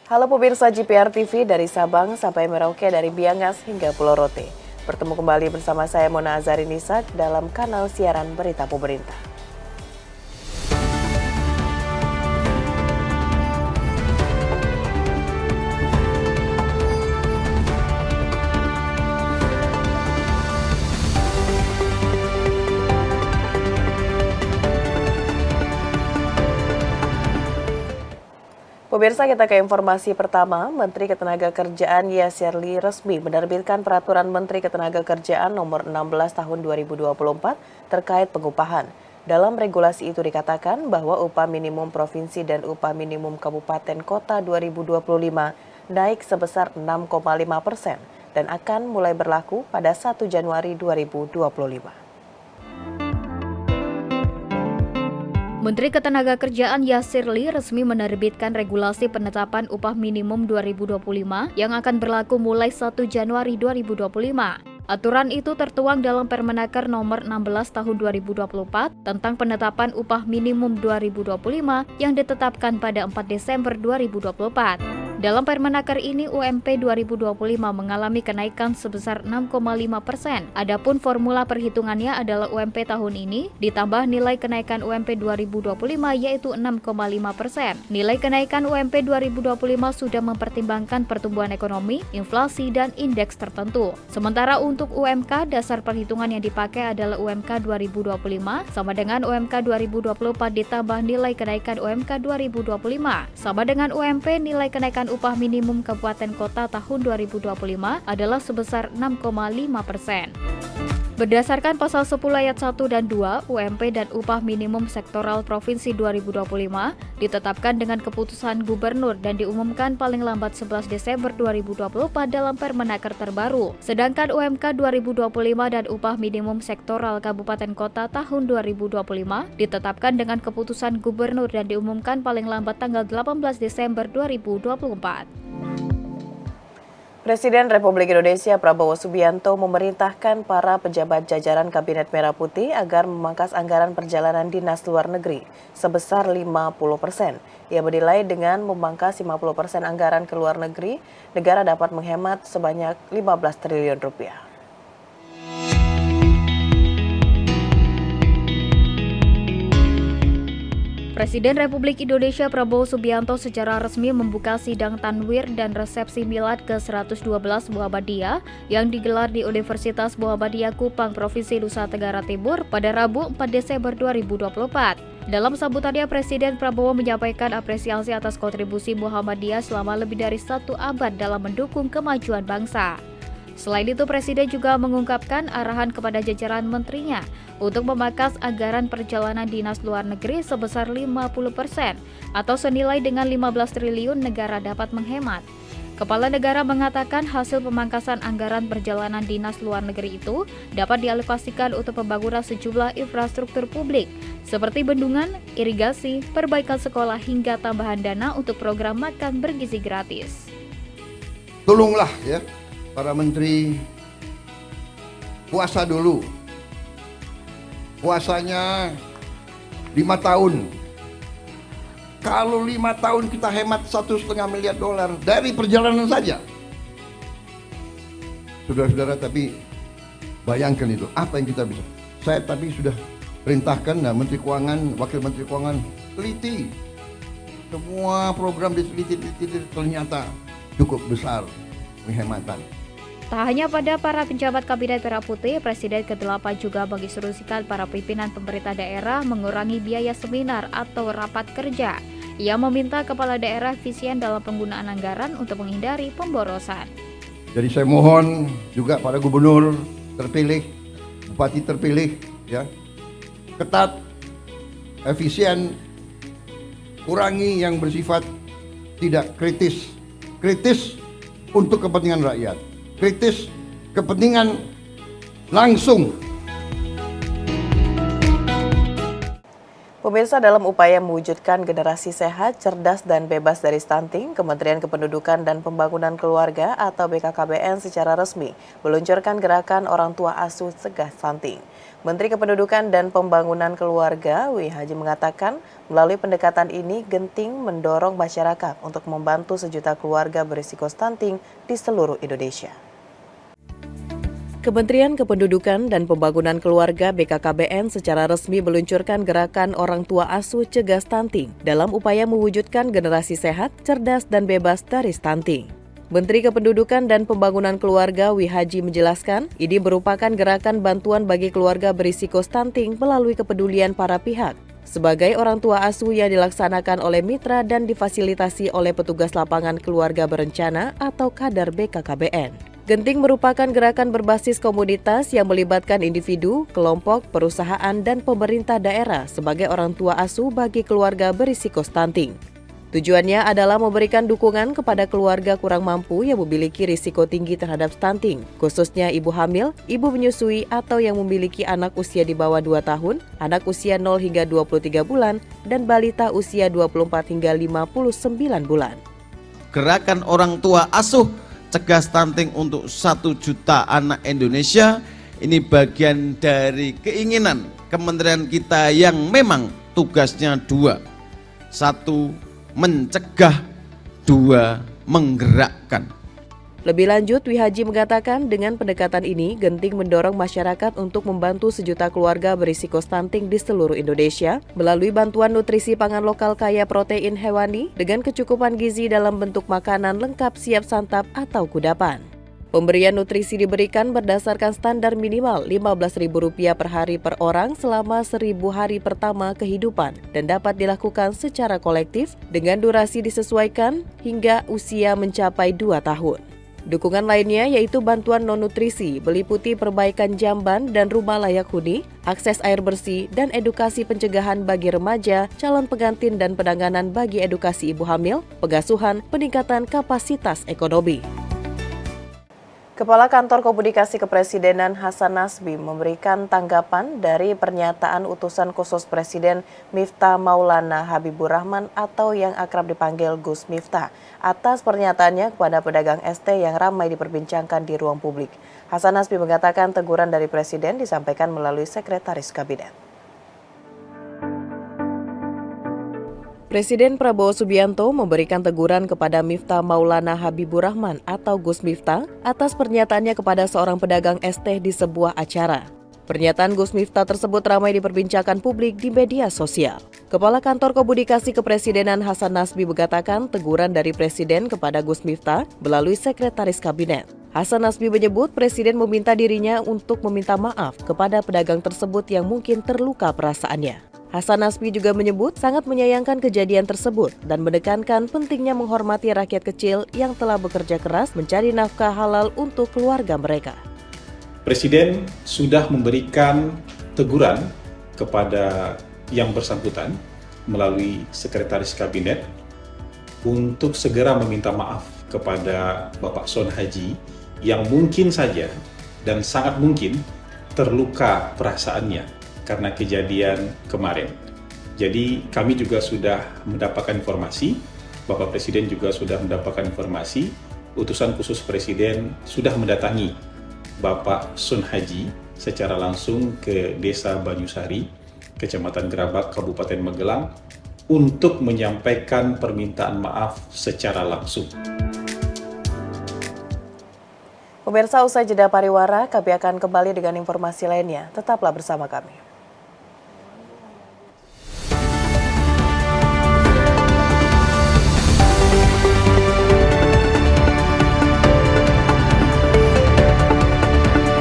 Halo pemirsa GPR TV dari Sabang sampai Merauke, dari Biangas hingga Pulau Rote. Bertemu kembali bersama saya Mona Azari Nisak dalam kanal siaran Berita Pemerintah. Pemirsa, kita ke informasi pertama. Menteri Ketenagakerjaan Yasir Lee resmi menerbitkan Peraturan Menteri Ketenagakerjaan Nomor 16 Tahun 2024 terkait pengupahan. Dalam regulasi itu dikatakan bahwa upah minimum provinsi dan upah minimum kabupaten kota 2025 naik sebesar 6,5% dan akan mulai berlaku pada 1 Januari 2025. Menteri Ketenagakerjaan Yasir Lee resmi menerbitkan regulasi penetapan upah minimum 2025 yang akan berlaku mulai 1 Januari 2025. Aturan itu tertuang dalam Permenaker Nomor 16 Tahun 2024 tentang penetapan upah minimum 2025 yang ditetapkan pada 4 Desember 2024. Dalam Permenaker ini, UMP 2025 mengalami kenaikan sebesar 6,5%. Adapun formula perhitungannya adalah UMP tahun ini ditambah nilai kenaikan UMP 2025 yaitu 6,5%. Nilai kenaikan UMP 2025 sudah mempertimbangkan pertumbuhan ekonomi, inflasi, dan indeks tertentu. Sementara untuk UMK, dasar perhitungan yang dipakai adalah UMK 2025 sama dengan UMK 2024 ditambah nilai kenaikan UMK 2025 sama dengan UMP. Nilai kenaikan upah minimum kabupaten kota tahun 2025 adalah sebesar 6,5%. Berdasarkan pasal 10 ayat 1 dan 2, UMP dan upah minimum sektoral provinsi 2025 ditetapkan dengan keputusan gubernur dan diumumkan paling lambat 11 Desember 2024 dalam Permenaker terbaru. Sedangkan UMK 2025 dan upah minimum sektoral kabupaten kota tahun 2025 ditetapkan dengan keputusan gubernur dan diumumkan paling lambat tanggal 18 Desember 2024. Presiden Republik Indonesia Prabowo Subianto memerintahkan para pejabat jajaran Kabinet Merah Putih agar memangkas anggaran perjalanan dinas luar negeri sebesar 50%. Ia menilai dengan memangkas 50% anggaran ke luar negeri, negara dapat menghemat sebanyak 15 triliun rupiah. Presiden Republik Indonesia Prabowo Subianto secara resmi membuka sidang tanwir dan resepsi milad ke-112 Muhammadiyah yang digelar di Universitas Muhammadiyah Kupang, Provinsi Nusa Tenggara Timur pada Rabu 4 Desember 2024. Dalam sambutannya, Presiden Prabowo menyampaikan apresiasi atas kontribusi Muhammadiyah selama lebih dari 1 abad dalam mendukung kemajuan bangsa. Selain itu, Presiden juga mengungkapkan arahan kepada jajaran menterinya untuk memangkas anggaran perjalanan dinas luar negeri sebesar 50% atau senilai dengan 15 triliun negara dapat menghemat. Kepala negara mengatakan hasil pemangkasan anggaran perjalanan dinas luar negeri itu dapat dialokasikan untuk pembangunan sejumlah infrastruktur publik seperti bendungan, irigasi, perbaikan sekolah hingga tambahan dana untuk program makan bergizi gratis. Tolonglah ya para menteri, puasa dulu. Puasanya 5 tahun. Kalau 5 tahun kita hemat $1,5 miliar dari perjalanan saja. Saudara-saudara, tapi bayangkan itu, apa yang kita bisa. Saya tapi sudah perintahkan, Menteri Keuangan, Wakil Menteri Keuangan, teliti. Semua program diteliti, ternyata cukup besar penghematan. Tak hanya pada para pejabat Kabinet Merah Putih, Presiden ke-8 juga menginstruksikan para pimpinan pemerintah daerah mengurangi biaya seminar atau rapat kerja. Ia meminta kepala daerah efisien dalam penggunaan anggaran untuk menghindari pemborosan. Jadi saya mohon juga para gubernur terpilih, bupati terpilih, ya, ketat, efisien, kurangi yang bersifat tidak kritis. Kritis untuk kepentingan rakyat. Kritis kepentingan langsung. Pemirsa, dalam upaya mewujudkan generasi sehat, cerdas, dan bebas dari stunting, Kementerian Kependudukan dan Pembangunan Keluarga atau BKKBN secara resmi meluncurkan gerakan orang tua asuh cegah stunting. Menteri Kependudukan dan Pembangunan Keluarga, W. Haji mengatakan, melalui pendekatan ini genting mendorong masyarakat untuk membantu sejuta keluarga berisiko stunting di seluruh Indonesia. Kementerian Kependudukan dan Pembangunan Keluarga BKKBN secara resmi meluncurkan gerakan orang tua asuh cegah stunting dalam upaya mewujudkan generasi sehat, cerdas, dan bebas dari stunting. Menteri Kependudukan dan Pembangunan Keluarga W. Haji menjelaskan, ini merupakan gerakan bantuan bagi keluarga berisiko stunting melalui kepedulian para pihak. Sebagai orang tua asuh yang dilaksanakan oleh mitra dan difasilitasi oleh petugas lapangan keluarga berencana atau kadar BKKBN. Genting merupakan gerakan berbasis komunitas yang melibatkan individu, kelompok, perusahaan, dan pemerintah daerah sebagai orang tua asuh bagi keluarga berisiko stunting. Tujuannya adalah memberikan dukungan kepada keluarga kurang mampu yang memiliki risiko tinggi terhadap stunting, khususnya ibu hamil, ibu menyusui, atau yang memiliki anak usia di bawah 2 tahun, anak usia 0 hingga 23 bulan, dan balita usia 24 hingga 59 bulan. Gerakan orang tua asuh cegah stunting untuk 1 juta anak Indonesia ini bagian dari keinginan kementerian kita yang memang tugasnya 2. 1, mencegah, 2, menggerakkan. Lebih lanjut, W. Haji mengatakan dengan pendekatan ini genting mendorong masyarakat untuk membantu sejuta keluarga berisiko stunting di seluruh Indonesia melalui bantuan nutrisi pangan lokal kaya protein hewani dengan kecukupan gizi dalam bentuk makanan lengkap siap santap atau kudapan. Pemberian nutrisi diberikan berdasarkan standar minimal Rp15.000 per hari per orang selama 1.000 hari pertama kehidupan dan dapat dilakukan secara kolektif dengan durasi disesuaikan hingga usia mencapai 2 tahun. Dukungan lainnya yaitu bantuan non-nutrisi, meliputi perbaikan jamban dan rumah layak huni, akses air bersih, dan edukasi pencegahan bagi remaja, calon pengantin dan penanganan bagi edukasi ibu hamil, pengasuhan, peningkatan kapasitas ekonomi. Kepala Kantor Komunikasi Kepresidenan Hasan Nasbi memberikan tanggapan dari pernyataan utusan khusus Presiden Miftah Maulana Habibur Rahman atau yang akrab dipanggil Gus Miftah atas pernyataannya kepada pedagang ST yang ramai diperbincangkan di ruang publik. Hasan Nasbi mengatakan teguran dari Presiden disampaikan melalui Sekretaris Kabinet. Presiden Prabowo Subianto memberikan teguran kepada Miftah Maulana Habibur Rahman atau Gus Miftah atas pernyataannya kepada seorang pedagang es teh di sebuah acara. Pernyataan Gus Miftah tersebut ramai diperbincangkan publik di media sosial. Kepala Kantor Komunikasi Kepresidenan Hasan Nasbi mengatakan teguran dari Presiden kepada Gus Miftah melalui Sekretaris Kabinet. Hasan Nasbi menyebut Presiden meminta dirinya untuk meminta maaf kepada pedagang tersebut yang mungkin terluka perasaannya. Hasan Nasbi juga menyebut sangat menyayangkan kejadian tersebut dan menekankan pentingnya menghormati rakyat kecil yang telah bekerja keras mencari nafkah halal untuk keluarga mereka. Presiden sudah memberikan teguran kepada yang bersangkutan melalui Sekretaris Kabinet untuk segera meminta maaf kepada Bapak Son Haji yang mungkin saja dan sangat mungkin terluka perasaannya karena kejadian kemarin. Jadi kami juga sudah mendapatkan informasi, Bapak Presiden juga sudah mendapatkan informasi, utusan khusus Presiden sudah mendatangi Bapak Sun Haji secara langsung ke Desa Banyusari, Kecamatan Gerabak, Kabupaten Magelang, untuk menyampaikan permintaan maaf secara langsung. Pemirsa, usai jeda pariwara, kami akan kembali dengan informasi lainnya. Tetaplah bersama kami.